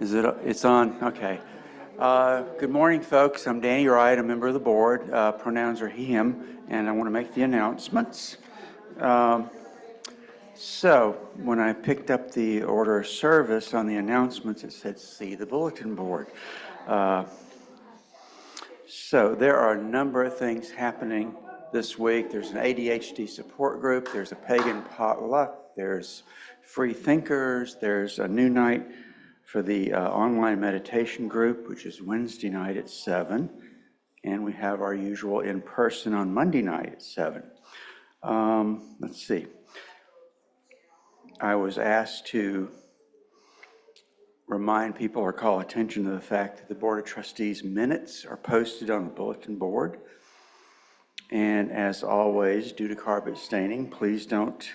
It's on? Okay. Good morning, folks. I'm Danny Wright, a member of the board. Pronouns are he, him, and I want to make the announcements. So when I picked up the order of service on the announcements, it said, see the bulletin board. So there are a number of things happening this week. There's an ADHD support group. There's a pagan potluck. There's free thinkers. There's a new night for the online meditation group, which is Wednesday night at 7. And we have our usual in-person on Monday night at 7. Let's see. I was asked to remind people or call attention to the fact that the Board of Trustees minutes are posted on the bulletin board. And as always, due to carb abstaining, please don't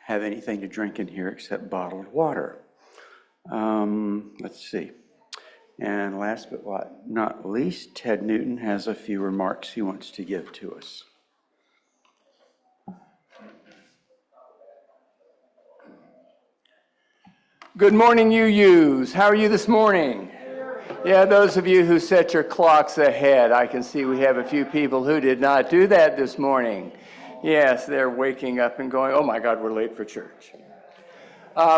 have anything to drink in here except bottled water. Let's see. And last but not least, Ted Newton has a few remarks he wants to give to us. Good morning, UUs. How are you this morning? Yeah, those of you who set your clocks ahead, I can see we have a few people who did not do that this morning. Yes, they're waking up and going, oh my God, we're late for church.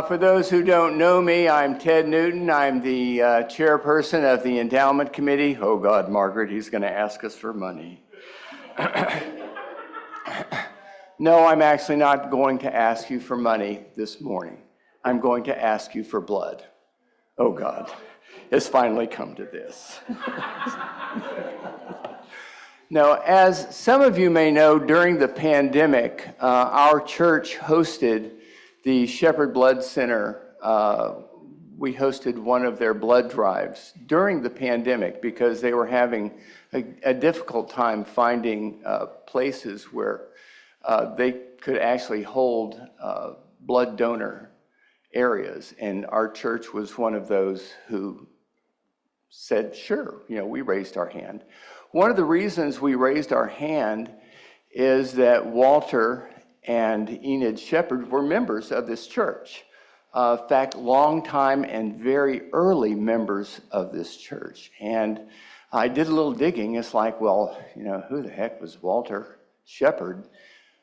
For those who don't know me, I'm Ted Newton. I'm the chairperson of the endowment committee. Oh God, Margaret, he's going to ask us for money. No, I'm actually not going to ask you for money this morning. I'm going to ask you for blood. Oh God, it's finally come to this. Now, as some of you may know, during the pandemic, our church hosted the Shepherd Blood Center. We hosted one of their blood drives during the pandemic because they were having a difficult time finding places where they could actually hold blood donor areas, and our church was one of those who said, sure, we raised our hand. One of the reasons we raised our hand is that Walter and Enid Shepherd were members of this church. In fact, long time and very early members of this church. And I did a little digging. It's like, well, who the heck was Walter Shepherd,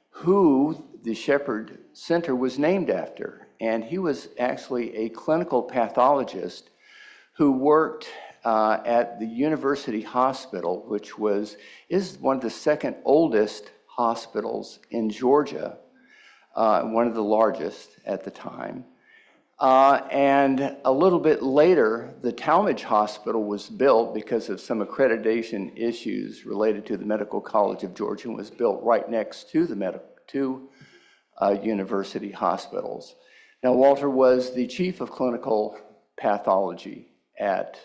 who the Shepherd Center was named after? And he was actually a clinical pathologist who worked at the University Hospital, which is one of the second oldest hospitals in Georgia, one of the largest at the time. And a little bit later, the Talmadge Hospital was built because of some accreditation issues related to the Medical College of Georgia, and was built right next to the university hospitals. Now, Walter was the chief of clinical pathology at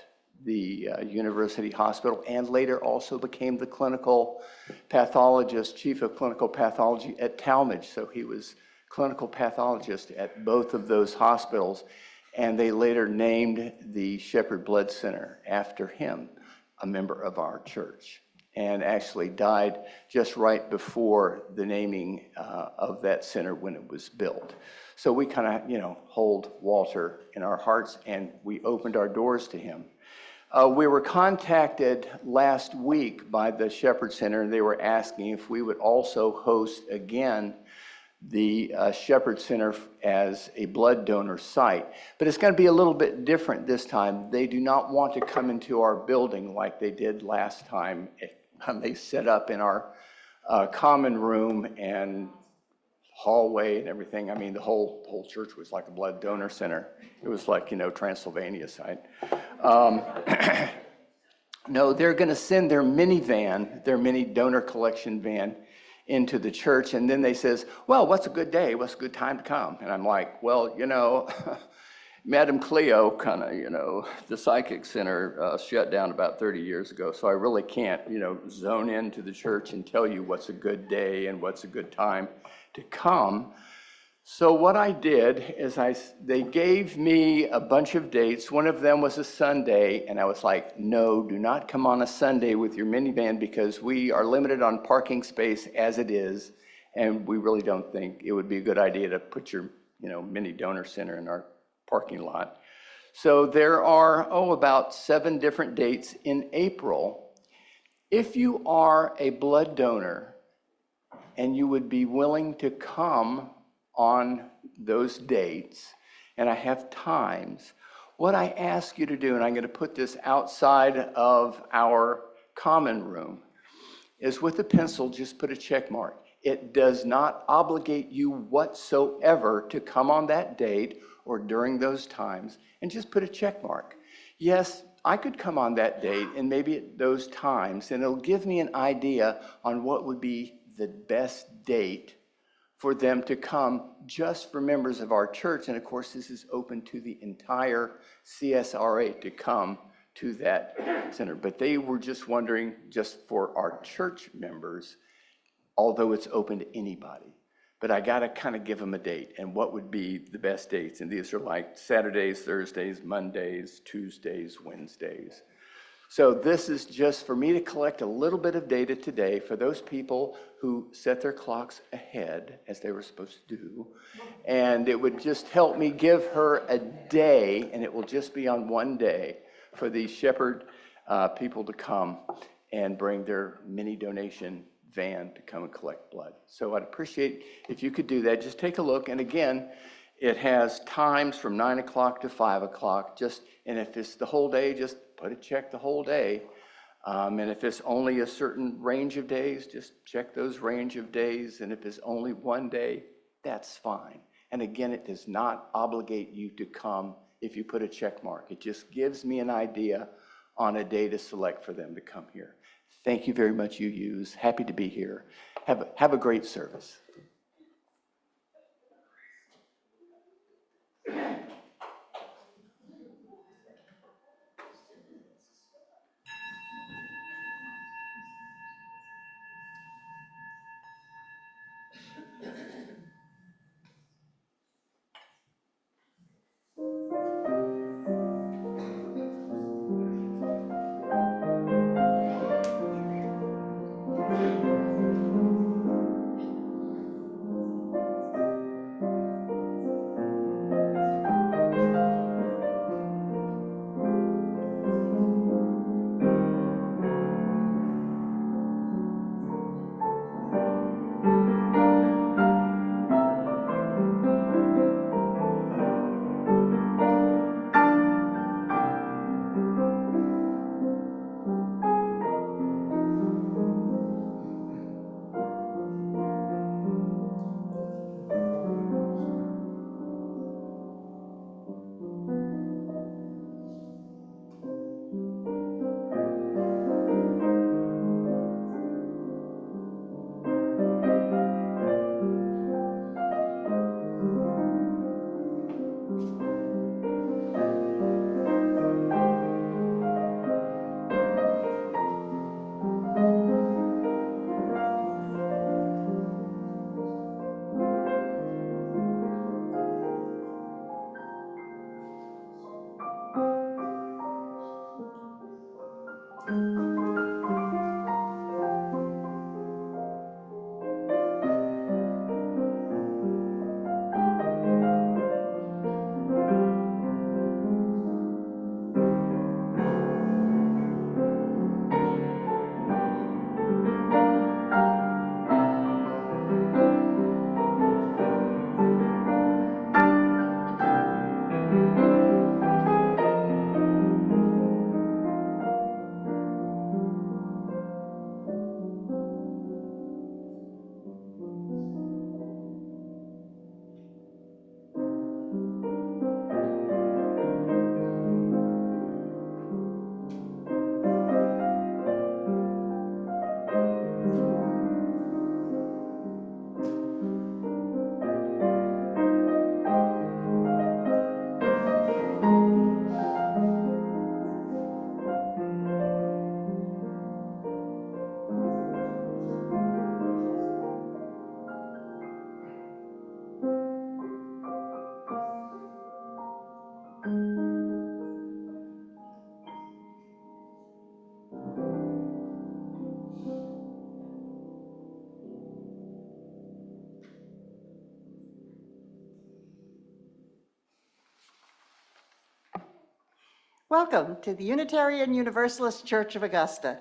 the University Hospital, and later also became the clinical pathologist, chief of clinical pathology at Talmadge. So he was clinical pathologist at both of those hospitals, and they later named the Shepherd Blood Center after him, a member of our church, and actually died just right before the naming of that center when it was built. So we kind of, hold Walter in our hearts, and we opened our doors to him. We were contacted last week by the Shepherd Center, and they were asking if we would also host again the Shepherd Center as a blood donor site. But it's going to be a little bit different this time. They do not want to come into our building like they did last time. They set up in our common room and hallway and everything. I mean, the whole church was like a blood donor center. It was like, Transylvania site. No, they're going to send their minivan, their mini donor collection van, into the church, and then they says, well, what's a good day? What's a good time to come? And I'm like, well, Madam Cleo kind of, the psychic center shut down about 30 years ago, so I really can't, zone into the church and tell you what's a good day and what's a good time to come. So what I did is they gave me a bunch of dates. One of them was a Sunday, and I was like, no, do not come on a Sunday with your minivan because we are limited on parking space as it is, and we really don't think it would be a good idea to put your mini donor center in our parking lot. So there are, about 7 different dates in April. If you are a blood donor and you would be willing to come on those dates, and I have times, what I ask you to do, and I'm going to put this outside of our common room, is with a pencil, just put a check mark. It does not obligate you whatsoever to come on that date or during those times, and just put a check mark. Yes, I could come on that date and maybe at those times, and it'll give me an idea on what would be the best date for them to come just for members of our church. And of course, this is open to the entire CSRA to come to that center. But they were just wondering, just for our church members, although it's open to anybody. But I got to kind of give them a date and what would be the best dates. And these are like Saturdays, Thursdays, Mondays, Tuesdays, Wednesdays. So this is just for me to collect a little bit of data today for those people who set their clocks ahead, as they were supposed to do. And it would just help me give her a day, and it will just be on one day, for these shepherd people to come and bring their mini donation van to come and collect blood. So I'd appreciate if you could do that. Just take a look. And again, it has times from 9 o'clock to 5 o'clock. And if it's the whole day, just put a check the whole day. And if it's only a certain range of days, just check those range of days. And if it's only one day, that's fine. And again, it does not obligate you to come if you put a check mark. It just gives me an idea on a day to select for them to come here. Thank you very much, UUs. Happy to be here. Have a great service. Welcome to the Unitarian Universalist Church of Augusta.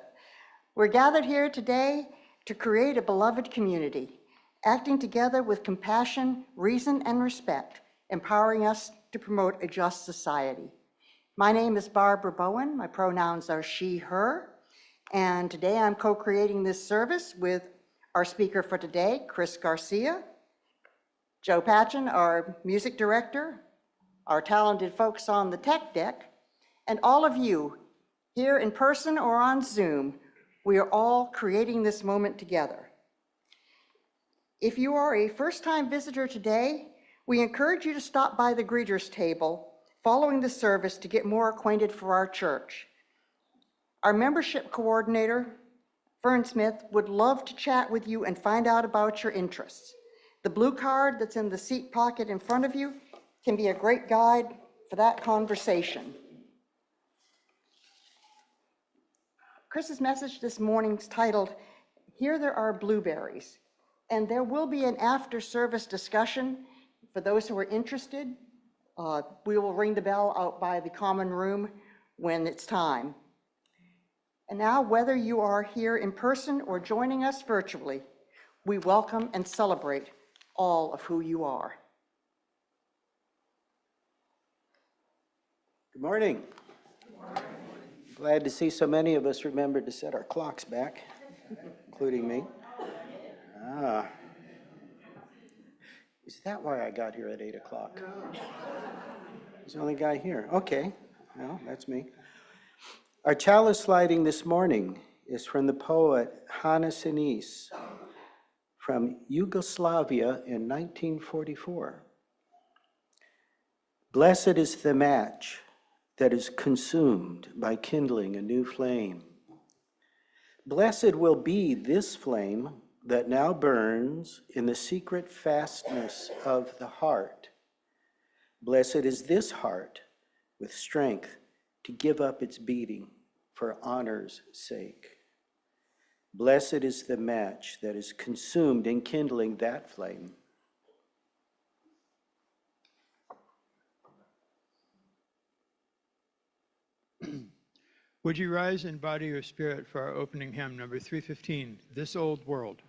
We're gathered here today to create a beloved community, acting together with compassion, reason, and respect, empowering us to promote a just society. My name is Barbara Bowen. My pronouns are she, her, and today I'm co-creating this service with our speaker for today, Chris Garcia, Joe Patchen, our music director, our talented folks on the tech deck, and all of you here in person or on Zoom. We are all creating this moment together. If you are a first-time visitor today, we encourage you to stop by the greeters table following the service to get more acquainted for our church. Our membership coordinator, Fern Smith, would love to chat with you and find out about your interests. The blue card that's in the seat pocket in front of you can be a great guide for that conversation. Chris's message this morning is titled, Here There Are Blueberries, and there will be an after-service discussion for those who are interested. We will ring the bell out by the common room when it's time. And now, whether you are here in person or joining us virtually, we welcome and celebrate all of who you are. Good morning. Glad to see so many of us remembered to set our clocks back, including me. Is that why I got here at 8 o'clock? He's the only guy here. Okay, well, that's me. Our chalice lighting this morning is from the poet Hana Sinis from Yugoslavia in 1944. Blessed is the match that is consumed by kindling a new flame. Blessed will be this flame that now burns in the secret fastness of the heart. Blessed is this heart with strength to give up its beating for honor's sake. Blessed is the match that is consumed in kindling that flame. Would you rise in body or spirit for our opening hymn, number 315, This Old World?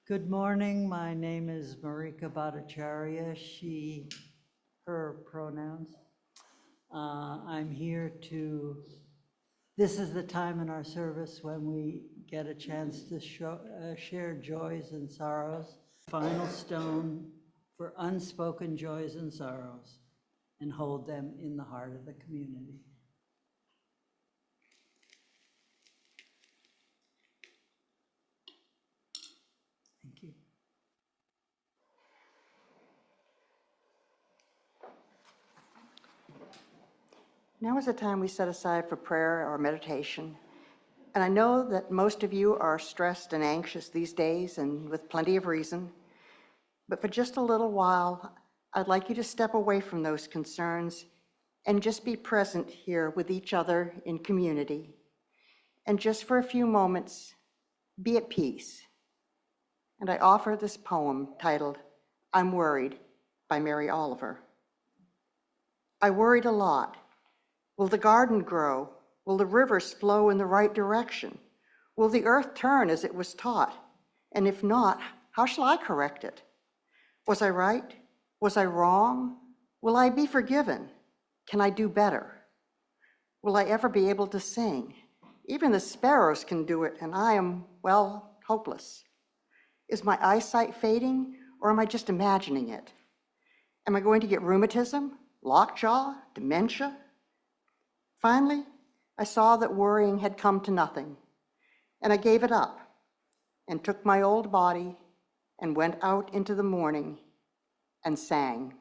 Good morning. My name is Marika Bhattacharya, she, her pronouns. I'm here this is the time in our service when we get a chance to share joys and sorrows. Final stone for unspoken joys and sorrows, and hold them in the heart of the community. Thank you. Now is the time we set aside for prayer or meditation. And I know that most of you are stressed and anxious these days, and with plenty of reason. But for just a little while, I'd like you to step away from those concerns and just be present here with each other in community. And just for a few moments, be at peace. And I offer this poem titled, I'm Worried, by Mary Oliver. I worried a lot. Will the garden grow? Will the rivers flow in the right direction? Will the earth turn as it was taught? And if not, how shall I correct it? Was I right? Was I wrong? Will I be forgiven? Can I do better? Will I ever be able to sing? Even the sparrows can do it, and I am, well, hopeless. Is my eyesight fading, or am I just imagining it? Am I going to get rheumatism, lockjaw, dementia? Finally, I saw that worrying had come to nothing, and I gave it up and took my old body and went out into the morning and sang.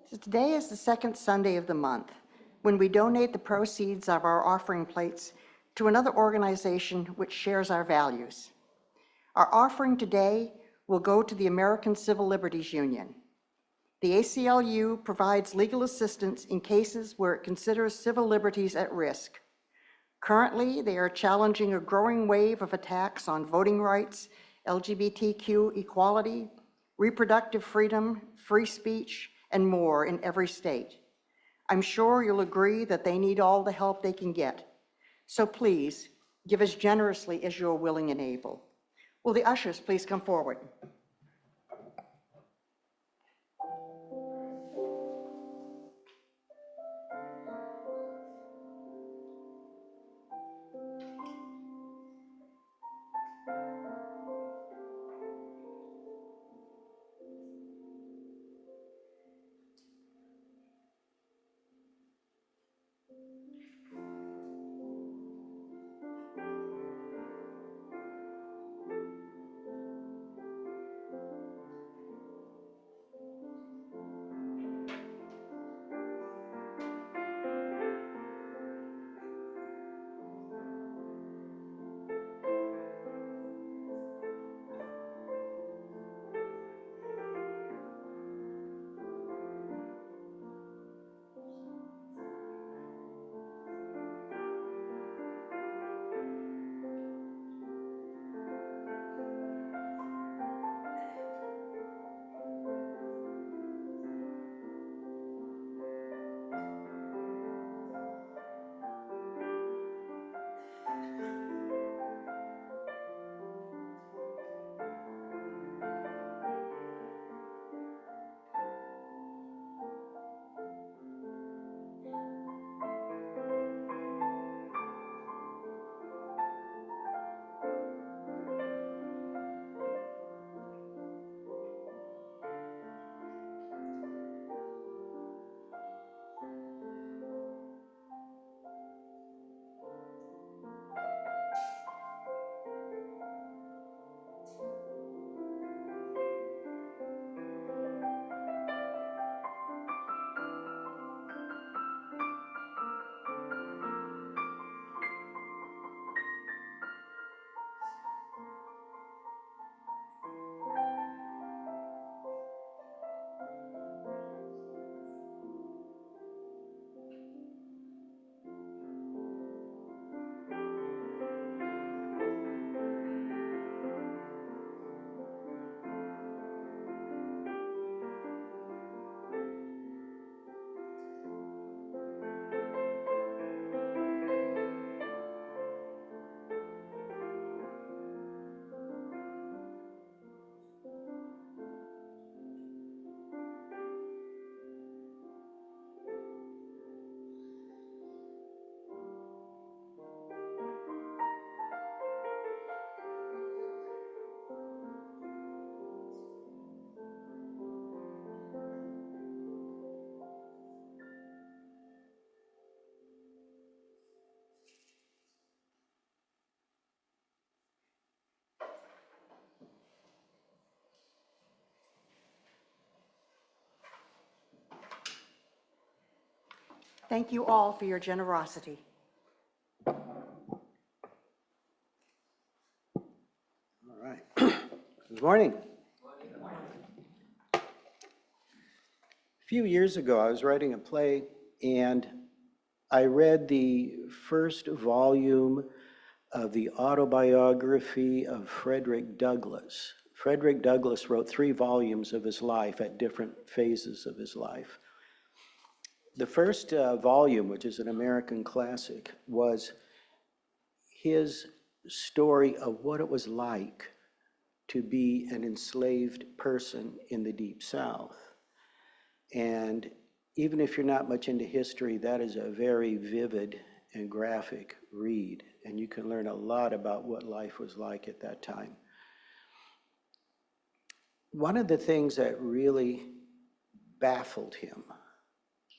So today is the second Sunday of the month when we donate the proceeds of our offering plates to another organization which shares our values. Our offering today will go to the American Civil Liberties Union. The ACLU provides legal assistance in cases where it considers civil liberties at risk. Currently, they are challenging a growing wave of attacks on voting rights, LGBTQ equality, reproductive freedom, free speech, and more in every state. I'm sure you'll agree that they need all the help they can get. So please, give as generously as you're willing and able. Will the ushers please come forward? Thank you all for your generosity. All right. Good morning. A few years ago, I was writing a play, and I read the first volume of the autobiography of Frederick Douglass. Frederick Douglass wrote 3 volumes of his life at different phases of his life. The first volume, which is an American classic, was his story of what it was like to be an enslaved person in the Deep South. And even if you're not much into history, that is a very vivid and graphic read, and you can learn a lot about what life was like at that time. One of the things that really baffled him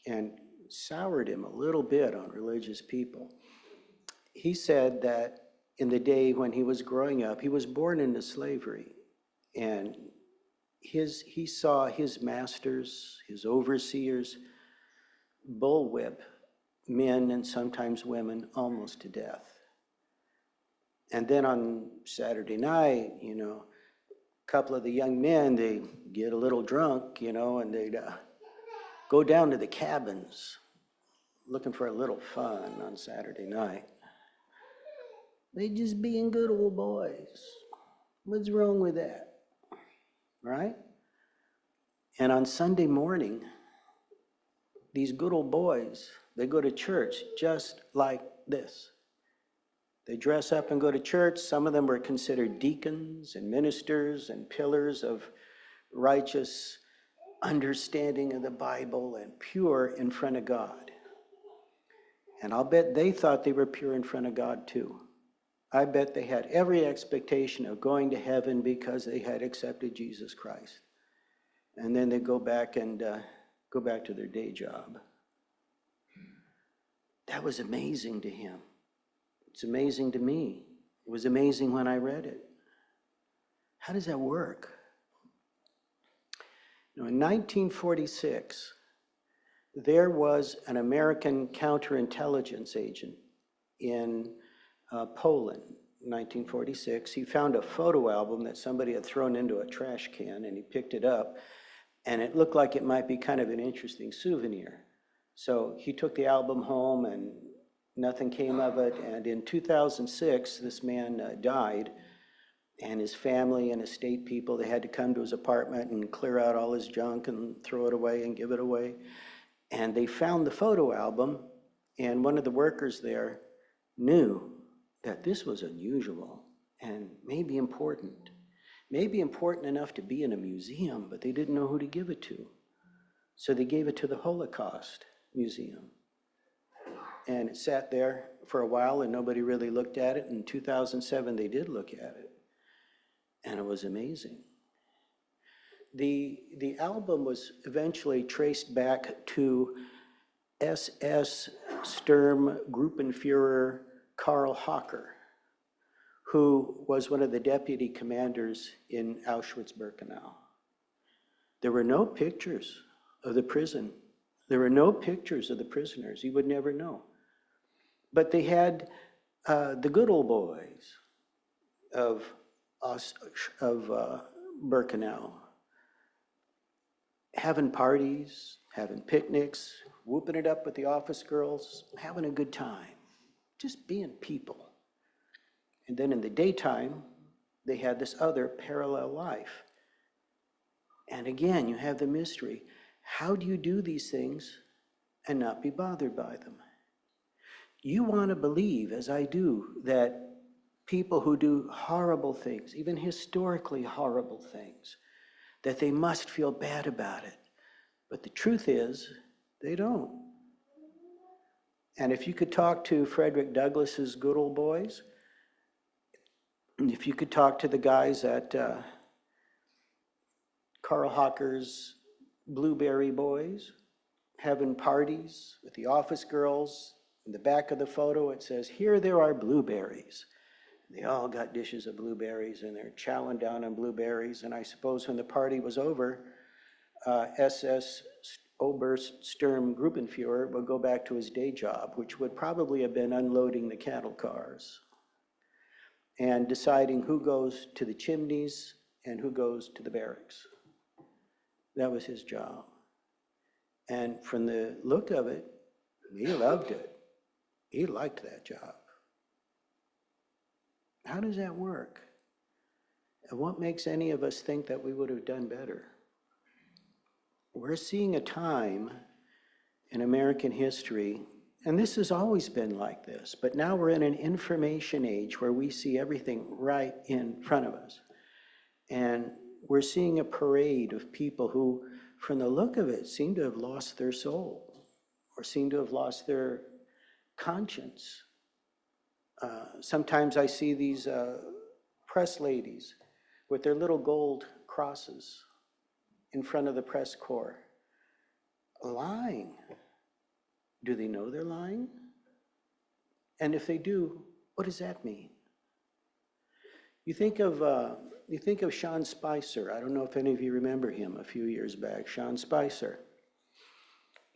and soured him a little bit on religious people, he said that in the day when he was growing up, he was born into slavery, and he saw his masters, his overseers, bullwhip men and sometimes women almost to death. And then on Saturday night, a couple of the young men, they get a little drunk, and they'd go down to the cabins looking for a little fun on Saturday night. They just being good old boys. What's wrong with that? Right? And on Sunday morning, these good old boys, they go to church just like this. They dress up and go to church. Some of them were considered deacons and ministers and pillars of righteous understanding of the Bible and pure in front of God. And I'll bet they thought they were pure in front of God too. I bet they had every expectation of going to heaven because they had accepted Jesus Christ. And then they go back to their day job. That was amazing to him. It's amazing to me. It was amazing when I read it. How does that work? In 1946, there was an American counterintelligence agent in Poland. In 1946, he found a photo album that somebody had thrown into a trash can, and he picked it up, and it looked like it might be kind of an interesting souvenir. So he took the album home, and nothing came of it. And in 2006, this man died, and his family and estate people, they had to come to his apartment and clear out all his junk and throw it away and give it away. And they found the photo album, and one of the workers there knew that this was unusual and maybe important enough to be in a museum, but they didn't know who to give it to. So they gave it to the Holocaust Museum. And it sat there for a while and nobody really looked at it. In 2007, they did look at it, and it was amazing. The album was eventually traced back to SS Sturmgruppenführer Karl Hocker, who was one of the deputy commanders in Auschwitz-Birkenau. There were no pictures of the prison. There were no pictures of the prisoners. You would never know. But they had the good old boys of Birkenau having parties, having picnics, whooping it up with the office girls, having a good time, just being people. And then in the daytime, they had this other parallel life. And again, you have the mystery. How do you do these things and not be bothered by them? You want to believe, as I do, that people who do horrible things, even historically horrible things, that they must feel bad about it. But the truth is, they don't. And if you could talk to Frederick Douglass's good old boys, and if you could talk to the guys at Karl Hocker's Blueberry Boys, having parties with the office girls, in the back of the photo it says, "Here there are blueberries." They all got dishes of blueberries and they're chowing down on blueberries. And I suppose when the party was over, SS Obersturmgruppenführer would go back to his day job, which would probably have been unloading the cattle cars and deciding who goes to the chimneys and who goes to the barracks. That was his job. And from the look of it, he loved it. He liked that job. How does that work? And what makes any of us think that we would have done better? We're seeing a time in American history, and this has always been like this, but now we're in an information age where we see everything right in front of us. And we're seeing a parade of people who, from the look of it, seem to have lost their soul or seem to have lost their conscience. Sometimes I see these press ladies with their little gold crosses in front of the press corps, lying. Do they know they're lying? And if they do, what does that mean? You think of Sean Spicer. I don't know if any of you remember him a few years back. Sean Spicer.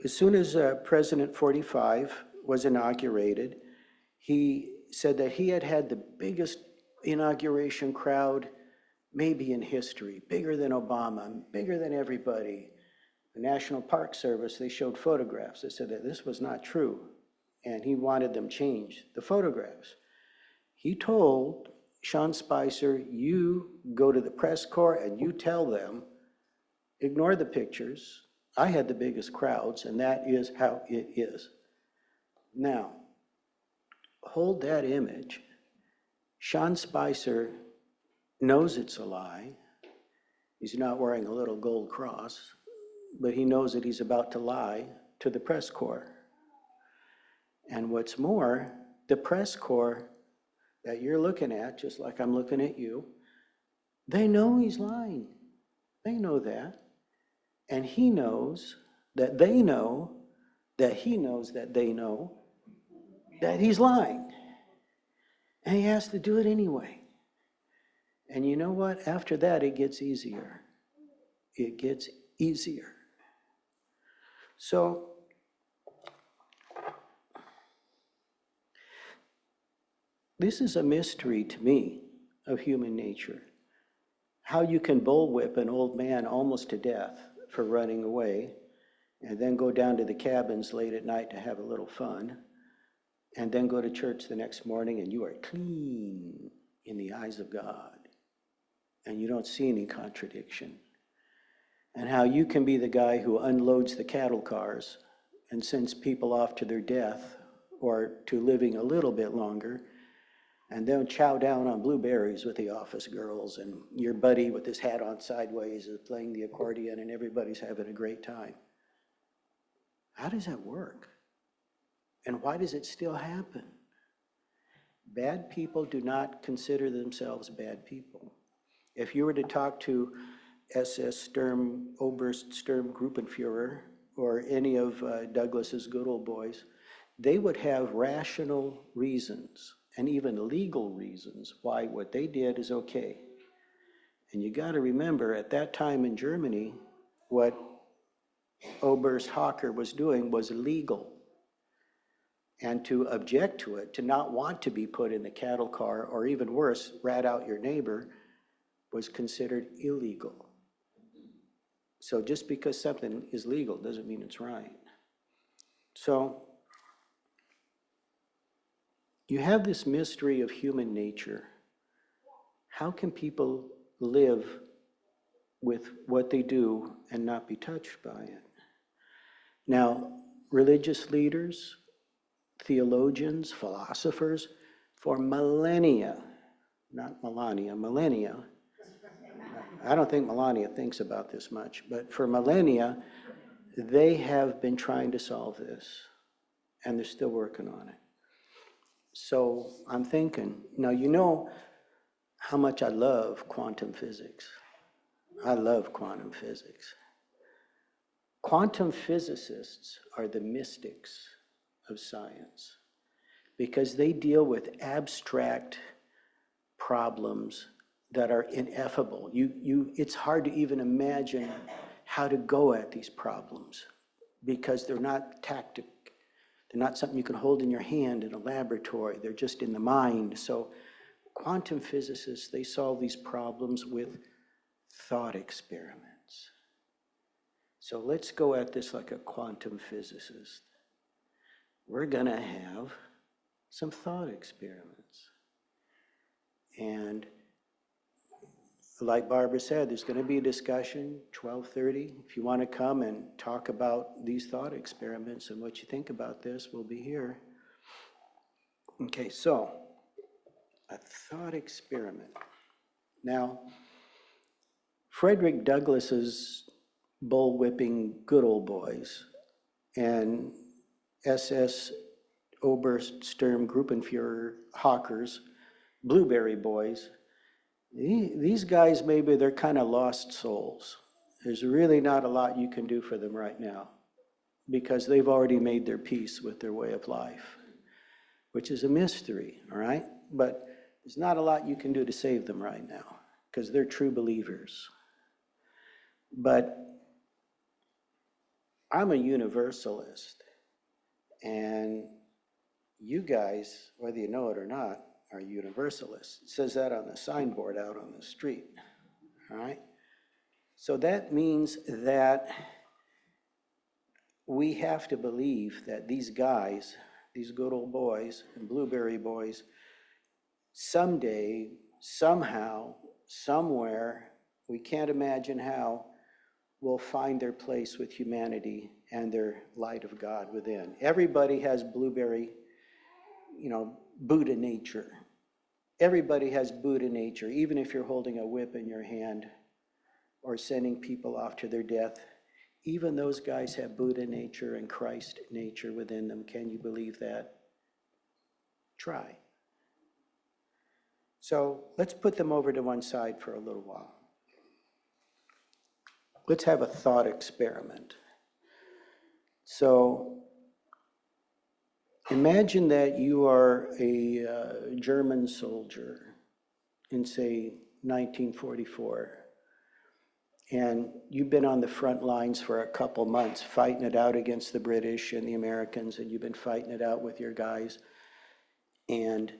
As soon as President 45 was inaugurated, he said that he had had the biggest inauguration crowd maybe in history, bigger than Obama, bigger than everybody. The National Park Service, they showed photographs. They said that this was not true, and he wanted them changed, the photographs. He told Sean Spicer, you go to the press corps and you tell them, ignore the pictures. I had the biggest crowds, and that is how it is. Now, hold that image. Sean Spicer knows it's a lie. He's not wearing a little gold cross, but he knows that he's about to lie to the press corps. And what's more, the press corps that you're looking at, just like I'm looking at you, they know he's lying. They know that. And he knows that they know that he knows that they know that he's lying. And he has to do it anyway. And you know what? After that, it gets easier. It gets easier. So, this is a mystery to me of human nature. How you can bullwhip an old man almost to death for running away, and then go down to the cabins late at night to have a little fun, and then go to church the next morning and you are clean in the eyes of God, and you don't see any contradiction. And how you can be the guy who unloads the cattle cars and sends people off to their death or to living a little bit longer, and then chow down on blueberries with the office girls, and your buddy with his hat on sideways is playing the accordion and everybody's having a great time. How does that work? And why does it still happen? Bad people do not consider themselves bad people. If you were to talk to SS Obersturmgruppenführer or any of Douglas's good old boys, they would have rational reasons and even legal reasons why what they did is okay. And you got to remember, at that time in Germany, what Oberst Hocker was doing was illegal. And to object to it, to not want to be put in the cattle car, or even worse, rat out your neighbor, was considered illegal. So just because something is legal doesn't mean it's right. So you have this mystery of human nature. How can people live with what they do and not be touched by it? Now, religious leaders, theologians, philosophers, for millennia, not Melania, millennia. I don't think Melania thinks about this much, but for millennia, they have been trying to solve this, and they're still working on it. So I'm thinking, now you know how much I love quantum physics. I love quantum physics. Quantum physicists are the mystics of science because they deal with abstract problems that are ineffable. It's hard to even imagine how to go at these problems. because they're not tactic. They're not something you can hold in your hand in a laboratory. They're just in the mind. So quantum physicists, they solve these problems with thought experiments. So let's go at this like a quantum physicist. We're going to have some thought experiments. And like Barbara said, there's going to be a discussion, 12:30. If you want to come and talk about these thought experiments and what you think about this, we'll be here. Okay, so a thought experiment. Now, Frederick Douglass's bullwhipping good old boys and SS Obersturmgruppenführer Hawkers, Blueberry Boys, these guys, maybe they're kind of lost souls. There's really not a lot you can do for them right now because they've already made their peace with their way of life, which is a mystery, all right? But there's not a lot you can do to save them right now because they're true believers. But I'm a universalist, and you guys, whether you know it or not, are universalists. It says that on the signboard out on the street, all right? So that means that we have to believe that these guys, these good old boys and Blueberry Boys, someday, somehow, somewhere, we can't imagine how, will find their place with humanity and their light of God within. Everybody has Blueberry, Buddha nature. Everybody has Buddha nature, even if you're holding a whip in your hand or sending people off to their death. Even those guys have Buddha nature and Christ nature within them. Can you believe that? Try. So let's put them over to one side for a little while. Let's have a thought experiment. So imagine that you are a German soldier in, say, 1944, and you've been on the front lines for a couple months fighting it out against the British and the Americans, and you've been fighting it out with your guys, and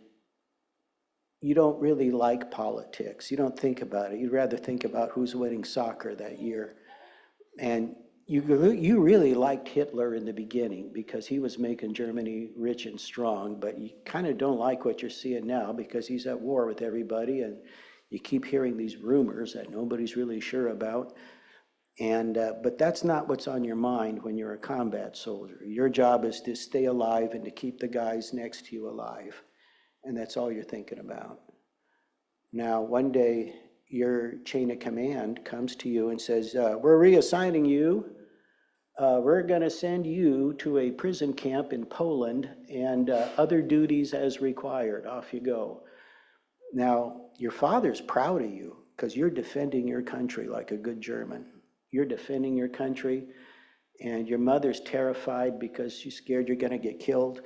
you don't really like politics. You don't think about it. You'd rather think about who's winning soccer that year. And you really liked Hitler in the beginning because he was making Germany rich and strong, but you kind of don't like what you're seeing now because he's at war with everybody, and you keep hearing these rumors that nobody's really sure about. And but that's not what's on your mind when you're a combat soldier. Your job is to stay alive and to keep the guys next to you alive. And that's all you're thinking about. Now, one day, your chain of command comes to you and says, we're reassigning you. We're going to send you to a prison camp in Poland and other duties as required. Off you go. Now, your father's proud of you because you're defending your country like a good German. You're defending your country, and your mother's terrified because she's scared you're going to get killed.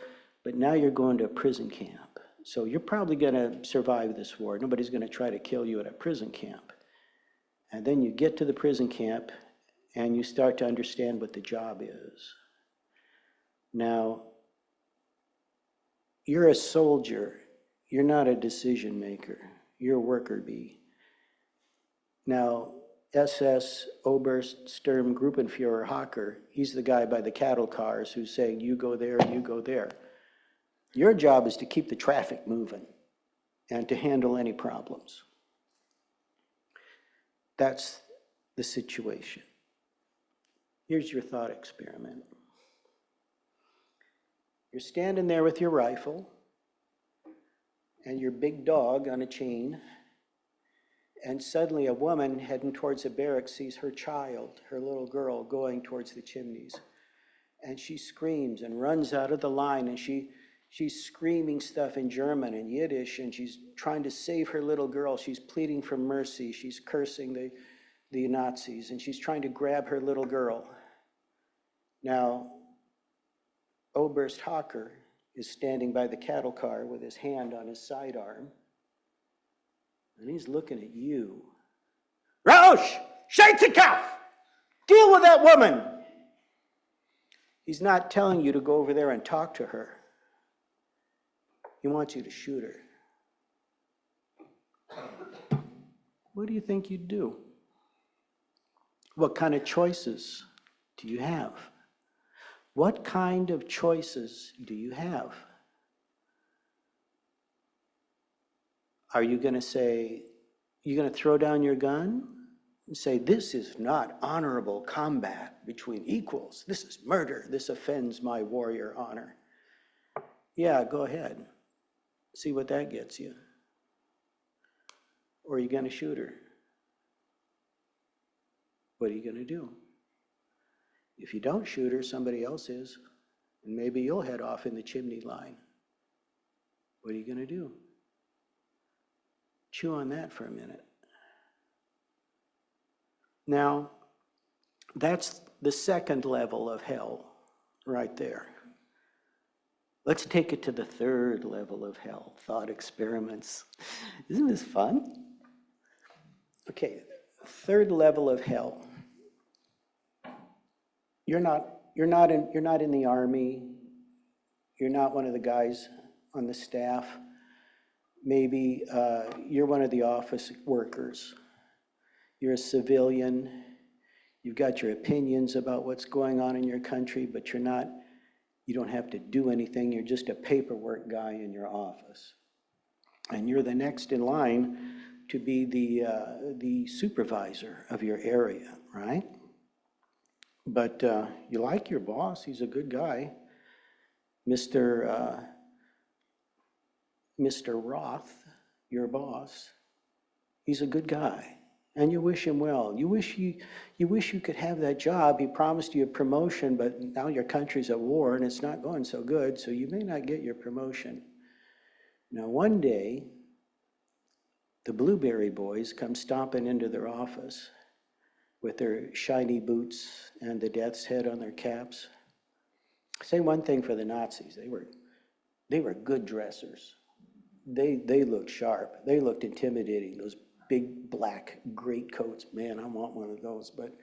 But now you're going to a prison camp. So you're probably going to survive this war. Nobody's going to try to kill you at a prison camp. And then you get to the prison camp and you start to understand what the job is. Now, you're a soldier. You're not a decision maker. You're a worker bee. Now, SS Obersturmgruppenführer Hawker, he's the guy by the cattle cars who's saying, you go there, you go there. Your job is to keep the traffic moving and to handle any problems. That's the situation. Here's your thought experiment. You're standing there with your rifle and your big dog on a chain, and suddenly a woman heading towards the barracks sees her child, her little girl, going towards the chimneys. And she screams and runs out of the line, and she's screaming stuff in German and Yiddish, and she's trying to save her little girl. She's pleading for mercy. She's cursing the Nazis, and she's trying to grab her little girl. Now, Oberst Hawker is standing by the cattle car with his hand on his sidearm, and he's looking at you. Rausch! Scheitzekopf! Deal with that woman! He's not telling you to go over there and talk to her. He wants you to shoot her. What do you think you'd do? What kind of choices do you have? What kind of choices do you have? Are you going to say, you're going to throw down your gun and say, this is not honorable combat between equals. This is murder. This offends my warrior honor. Yeah, go ahead. See what that gets you. Or are you going to shoot her? What are you going to do? If you don't shoot her, somebody else is. And maybe you'll head off in the chimney line. What are you going to do? Chew on that for a minute. Now, that's the second level of hell right there. Let's take it to the third level of hell, thought experiments. Isn't this fun? Okay, third level of hell. You're not in the army. You're not one of the guys on the staff. Maybe you're one of the office workers. You're a civilian. You've got your opinions about what's going on in your country, but you don't have to do anything. You're just a paperwork guy in your office. And you're the next in line to be the supervisor of your area, right? But you like your boss. He's a good guy. Mr. Roth, your boss, he's a good guy. And you wish him well. You wish you could have that job. He promised you a promotion, but now your country's at war and it's not going so good, so you may not get your promotion. Now one day, the Blueberry Boys come stomping into their office with their shiny boots and the death's head on their caps. Say one thing for the Nazis, they were good dressers. They looked sharp. They looked intimidating, those big black greatcoats. Man, I want one of those, but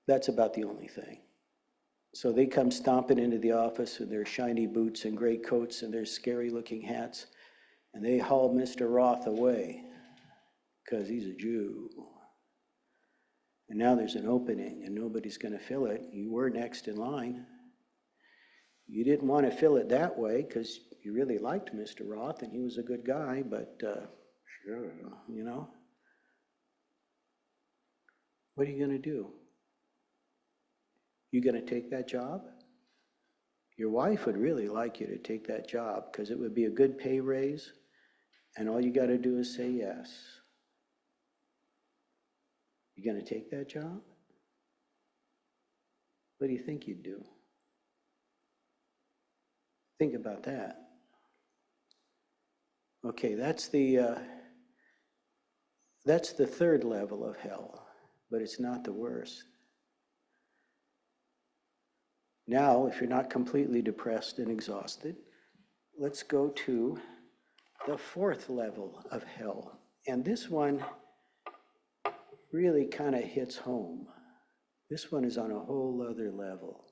that's about the only thing. So they come stomping into the office with their shiny boots and greatcoats and their scary looking hats, and they haul Mr. Roth away because he's a Jew. And now there's an opening and nobody's going to fill it. You were next in line. You didn't want to fill it that way because you really liked Mr. Roth and he was a good guy, but sure, you know. What are you going to do? You going to take that job? Your wife would really like you to take that job because it would be a good pay raise, and all you got to do is say yes. You going to take that job? What do you think you'd do? Think about that. Okay, that's the third level of hell, but it's not the worst. Now, if you're not completely depressed and exhausted, let's go to the fourth level of hell. And this one really kind of hits home. This one is on a whole other level.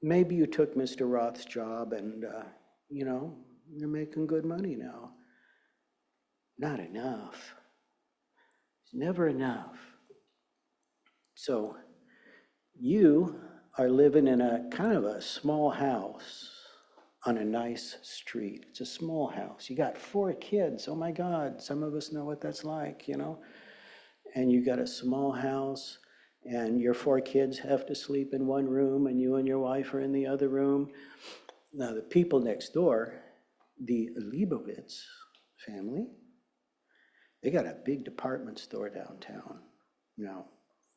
Maybe you took Mr. Roth's job and, you're making good money now. Not enough. It's never enough. So you are living in a kind of a small house on a nice street. It's a small house. You got 4 kids. Oh my God, some of us know what that's like, And you got a small house, and your 4 kids have to sleep in one room, and you and your wife are in the other room. Now, the people next door, the Leibowitz family, they got a big department store downtown. Now,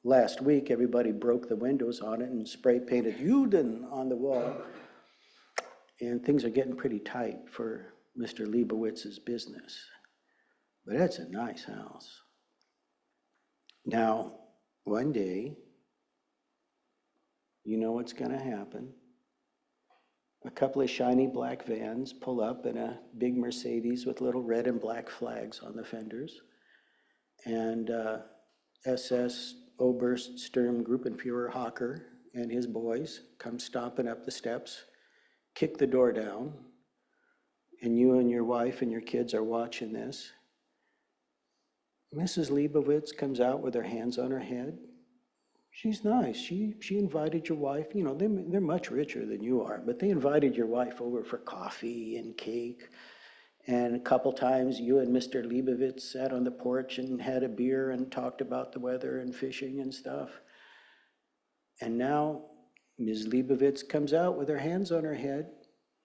last week, everybody broke the windows on it and spray painted Juden on the wall. And things are getting pretty tight for Mr. Leibowitz's business. But that's a nice house. Now, one day, you know what's going to happen. A couple of shiny black vans pull up in a big Mercedes with little red and black flags on the fenders. And SS Obersturmgruppenführer Hocker and his boys come stomping up the steps, kick the door down, and you and your wife and your kids are watching this. Mrs. Leibovitz comes out with her hands on her head. She's nice. She invited your wife. You know, they're much richer than you are, but they invited your wife over for coffee and cake. And a couple times you and Mr. Leibovitz sat on the porch and had a beer and talked about the weather and fishing and stuff. And now Ms. Leibovitz comes out with her hands on her head.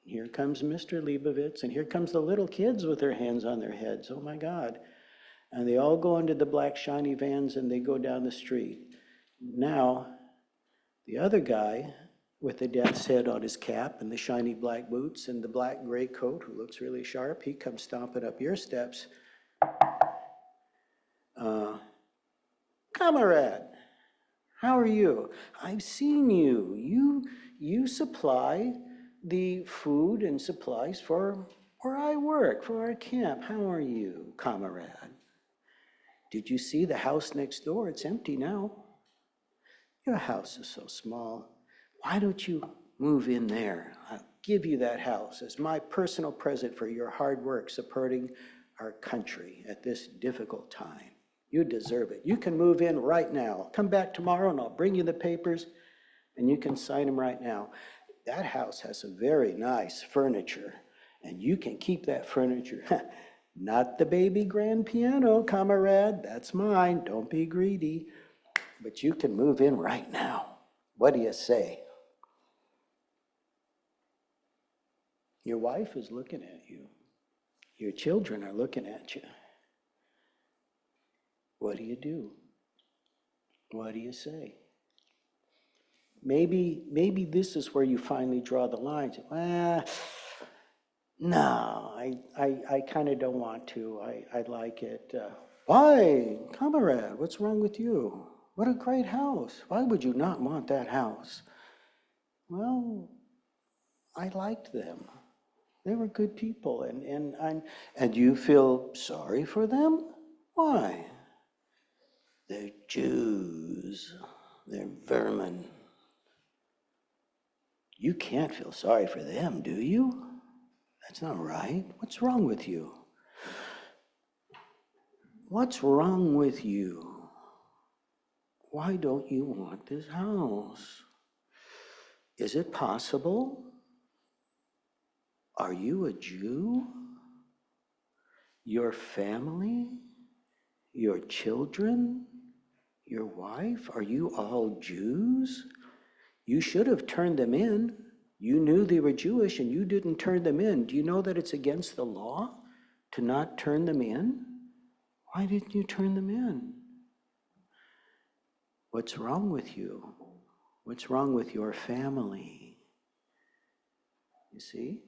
Here comes Mr. Leibovitz, and here comes the little kids with their hands on their heads. Oh my God. And they all go into the black shiny vans and they go down the street. Now, the other guy with the death's head on his cap and the shiny black boots and the black gray coat, who looks really sharp, he comes stomping up your steps. Comrade, how are you? I've seen you. You supply the food and supplies for where I work, for our camp. How are you, comrade? Did you see the house next door? It's empty now. Your house is so small. Why don't you move in there? I'll give you that house as my personal present for your hard work supporting our country at this difficult time. You deserve it. You can move in right now. Come back tomorrow and I'll bring you the papers and you can sign them right now. That house has some very nice furniture and you can keep that furniture. Not the baby grand piano, comrade. That's mine. Don't be greedy. But you can move in right now. What do you say? Your wife is looking at you. Your children are looking at you. What do you do? What do you say? Maybe this is where you finally draw the line. No, I kind of don't want to. I like it. Why, comrade, what's wrong with you? What a great house. Why would you not want that house? Well, I liked them. They were good people, and you feel sorry for them? Why? They're Jews. They're vermin. You can't feel sorry for them, do you? That's not right. What's wrong with you? What's wrong with you? Why don't you want this house? Is it possible? Are you a Jew? Your family? Your children? Your wife? Are you all Jews? You should have turned them in. You knew they were Jewish and you didn't turn them in. Do you know that it's against the law to not turn them in? Why didn't you turn them in? What's wrong with you? What's wrong with your family? You see?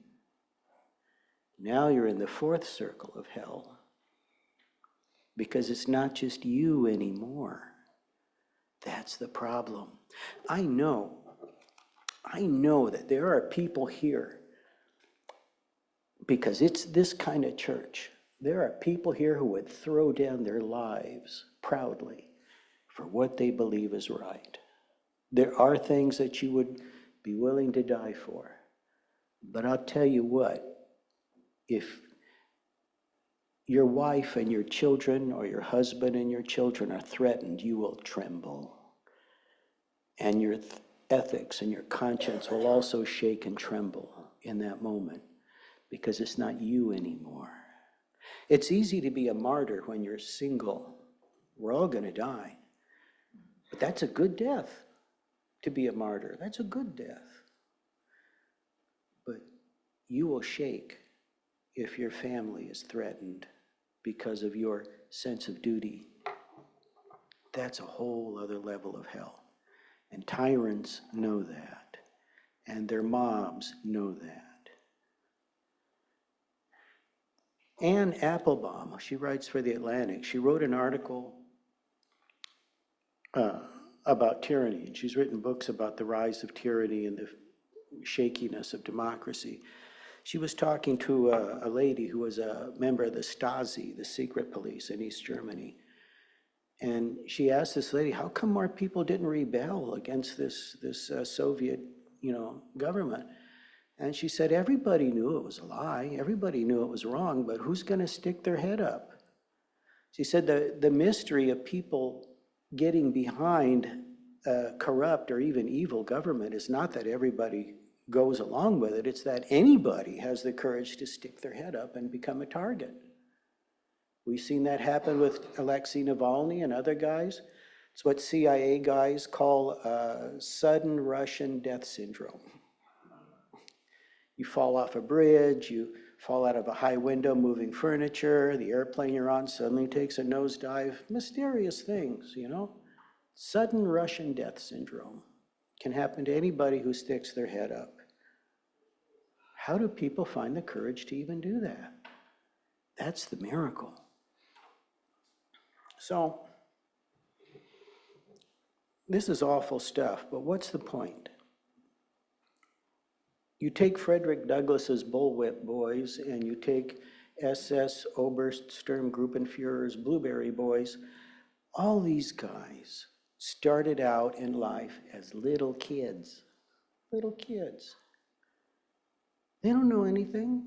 Now you're in the fourth circle of hell because it's not just you anymore. That's the problem. I know that there are people here, because it's this kind of church. There are people here who would throw down their lives proudly for what they believe is right. There are things that you would be willing to die for. But I'll tell you what, if your wife and your children or your husband and your children are threatened, you will tremble. And your ethics and your conscience will also shake and tremble in that moment because it's not you anymore. It's easy to be a martyr when you're single. We're all going to die. But that's a good death, to be a martyr. That's a good death. But you will shake if your family is threatened because of your sense of duty. That's a whole other level of hell. And tyrants know that. And their mobs know that. Anne Applebaum, she writes for The Atlantic. She wrote an article about tyranny, and she's written books about the rise of tyranny and the shakiness of democracy. She was talking to a lady who was a member of the Stasi, the secret police in East Germany. And she asked this lady, how come more people didn't rebel against this Soviet, government? And she said, everybody knew it was a lie. Everybody knew it was wrong, but who's going to stick their head up? She said the mystery of people getting behind a corrupt or even evil government is not that everybody goes along with it. It's that anybody has the courage to stick their head up and become a target. We've seen that happen with Alexei Navalny and other guys. It's what CIA guys call sudden Russian death syndrome. You fall off a bridge, you fall out of a high window moving furniture, the airplane you're on suddenly takes a nosedive. Mysterious things, Sudden Russian death syndrome can happen to anybody who sticks their head up. How do people find the courage to even do that? That's the miracle. So, this is awful stuff, but what's the point? You take Frederick Douglass's Bullwhip Boys and you take SS Obersturmgruppenführer's Blueberry Boys. All these guys started out in life as little kids. Little kids. They don't know anything.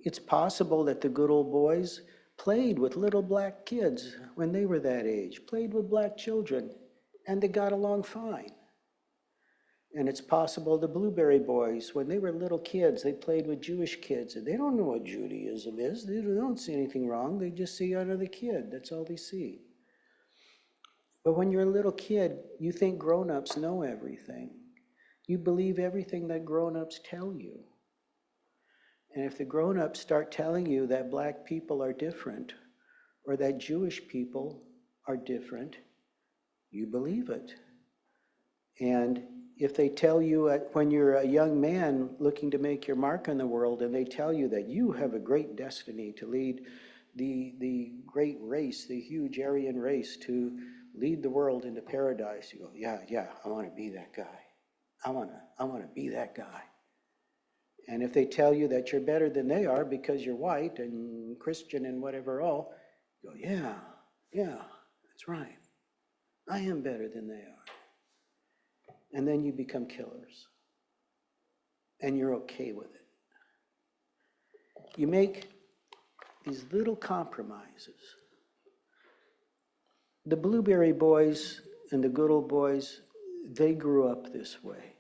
It's possible that the good old boys played with little black kids when they were that age, played with black children, and they got along fine. And it's possible the Blueberry Boys, when they were little kids, they played with Jewish kids, and they don't know what Judaism is. They don't see anything wrong. They just see another kid. That's all they see. But when you're a little kid, you think grown-ups know everything. You believe everything that grown-ups tell you. And if the grown-ups start telling you that black people are different, or that Jewish people are different, you believe it. And if they tell you when you're a young man looking to make your mark in the world, and they tell you that you have a great destiny to lead the great race, the huge Aryan race, to lead the world into paradise, you go, yeah, I want to be that guy. I want to be that guy. And if they tell you that you're better than they are because you're white and Christian and whatever all, you go, yeah, that's right. I am better than they are. And then you become killers. And you're okay with it. You make these little compromises. The Blueberry Boys and the good old boys, they grew up this way.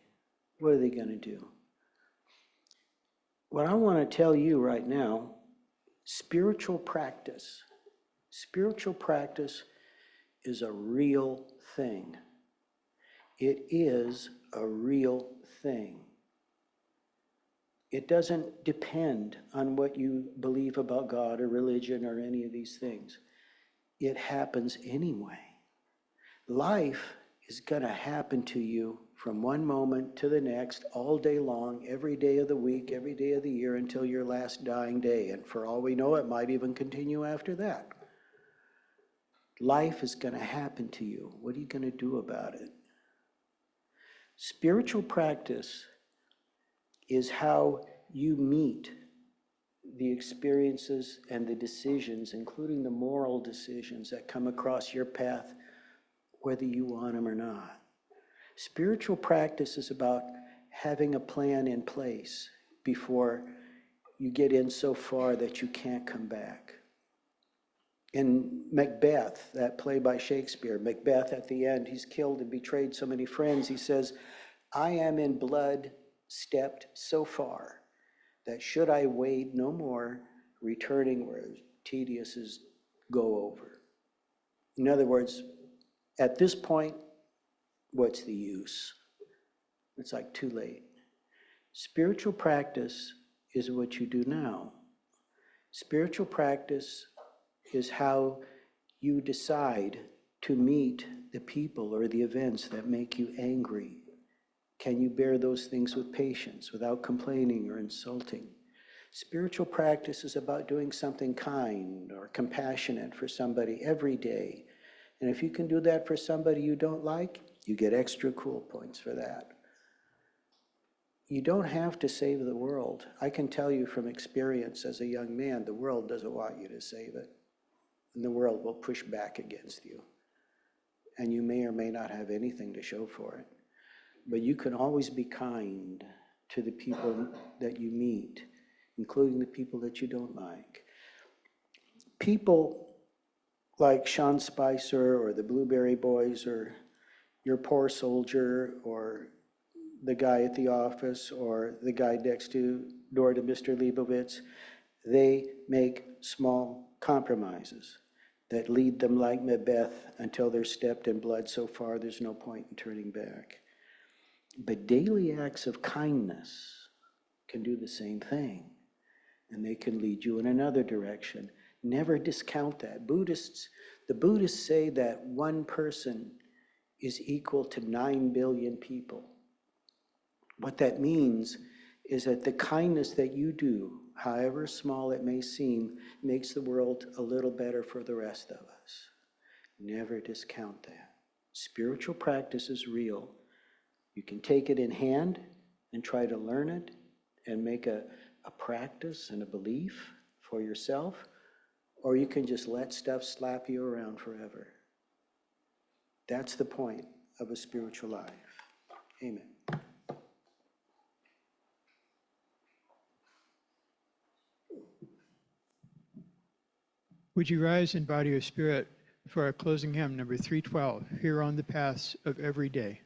What are they going to do? What I want to tell you right now, spiritual practice is a real thing. It is a real thing. It doesn't depend on what you believe about God or religion or any of these things. It happens anyway. Life is going to happen to you from one moment to the next, all day long, every day of the week, every day of the year, until your last dying day. And for all we know, it might even continue after that. Life is going to happen to you. What are you going to do about it? Spiritual practice is how you meet the experiences and the decisions, including the moral decisions that come across your path, whether you want them or not. Spiritual practice is about having a plan in place before you get in so far that you can't come back. In Macbeth, that play by Shakespeare, Macbeth at the end, he's killed and betrayed so many friends. He says, I am in blood stepped so far that should I wade no more, returning where tedious is go over. In other words, at this point, what's the use? It's like too late. Spiritual practice is what you do now. Spiritual practice is how you decide to meet the people or the events that make you angry. Can you bear those things with patience without complaining or insulting? Spiritual practice is about doing something kind or compassionate for somebody every day. And if you can do that for somebody you don't like, you get extra cool points for that. You don't have to save the world. I can tell you from experience as a young man, the world doesn't want you to save it. And the world will push back against you. and you may or may not have anything to show for it. But you can always be kind to the people that you meet, including the people that you don't like. People like Sean Spicer or the Blueberry Boys or your poor soldier or the guy at the office or the guy next door to Mr. Leibovitz, they make small compromises that lead them like Macbeth until they're stepped in blood so far there's no point in turning back. But daily acts of kindness can do the same thing, and they can lead you in another direction. Never discount that. The Buddhists say that one person is equal to 9 billion people. What that means is that the kindness that you do, however small it may seem, makes the world a little better for the rest of us. Never discount that. Spiritual practice is real. You can take it in hand and try to learn it and make a practice and a belief for yourself, or you can just let stuff slap you around forever. That's the point of a spiritual life. Amen. Would you rise in body or spirit for our closing hymn, number 312, Here on the Paths of Every Day?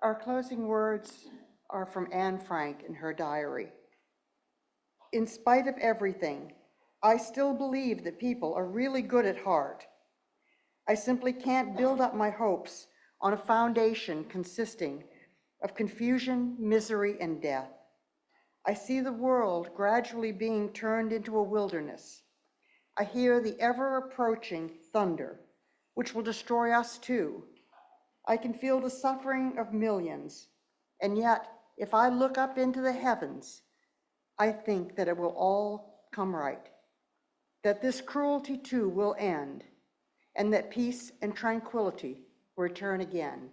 Our closing words are from Anne Frank in her diary. In spite of everything, I still believe that people are really good at heart. I simply can't build up my hopes on a foundation consisting of confusion, misery, and death. I see the world gradually being turned into a wilderness. I hear the ever-approaching thunder, which will destroy us too. I can feel the suffering of millions, and yet, if I look up into the heavens, I think that it will all come right, that this cruelty too will end, and that peace and tranquility will return again.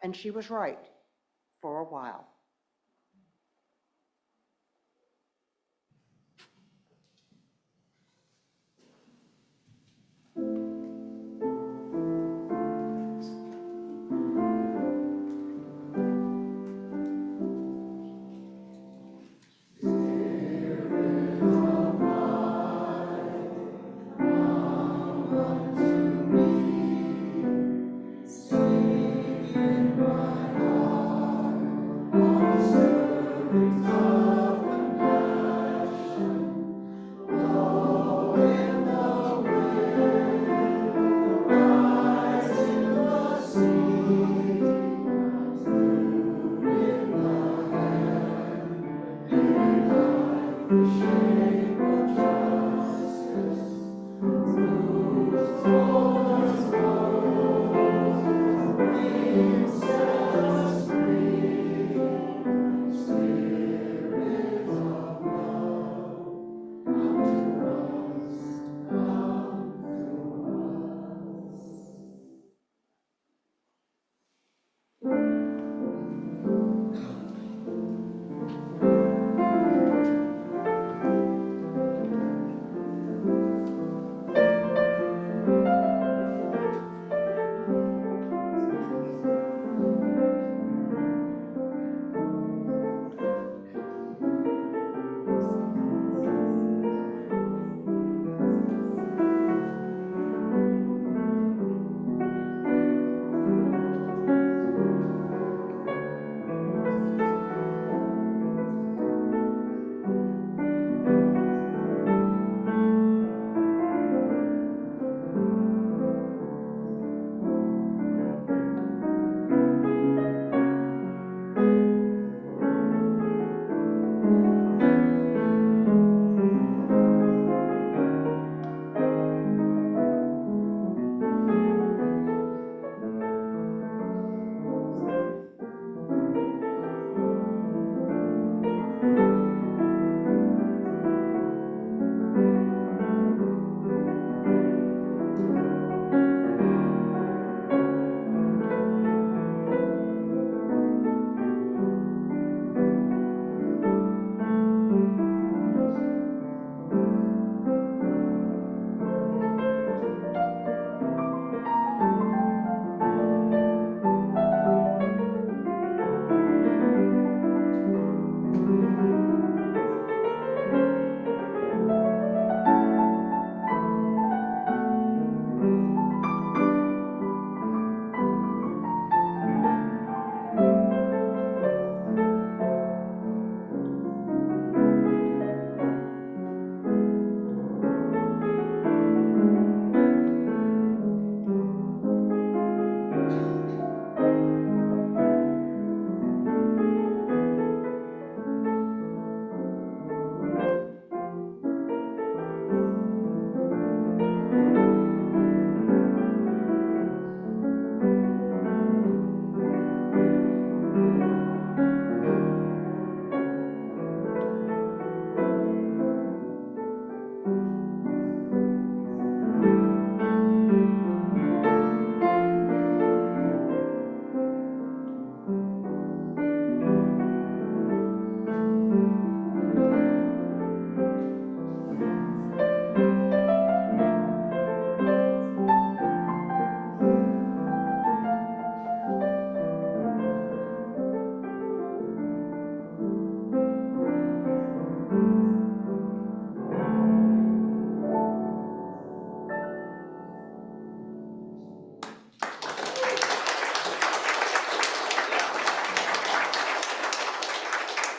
And she was right for a while.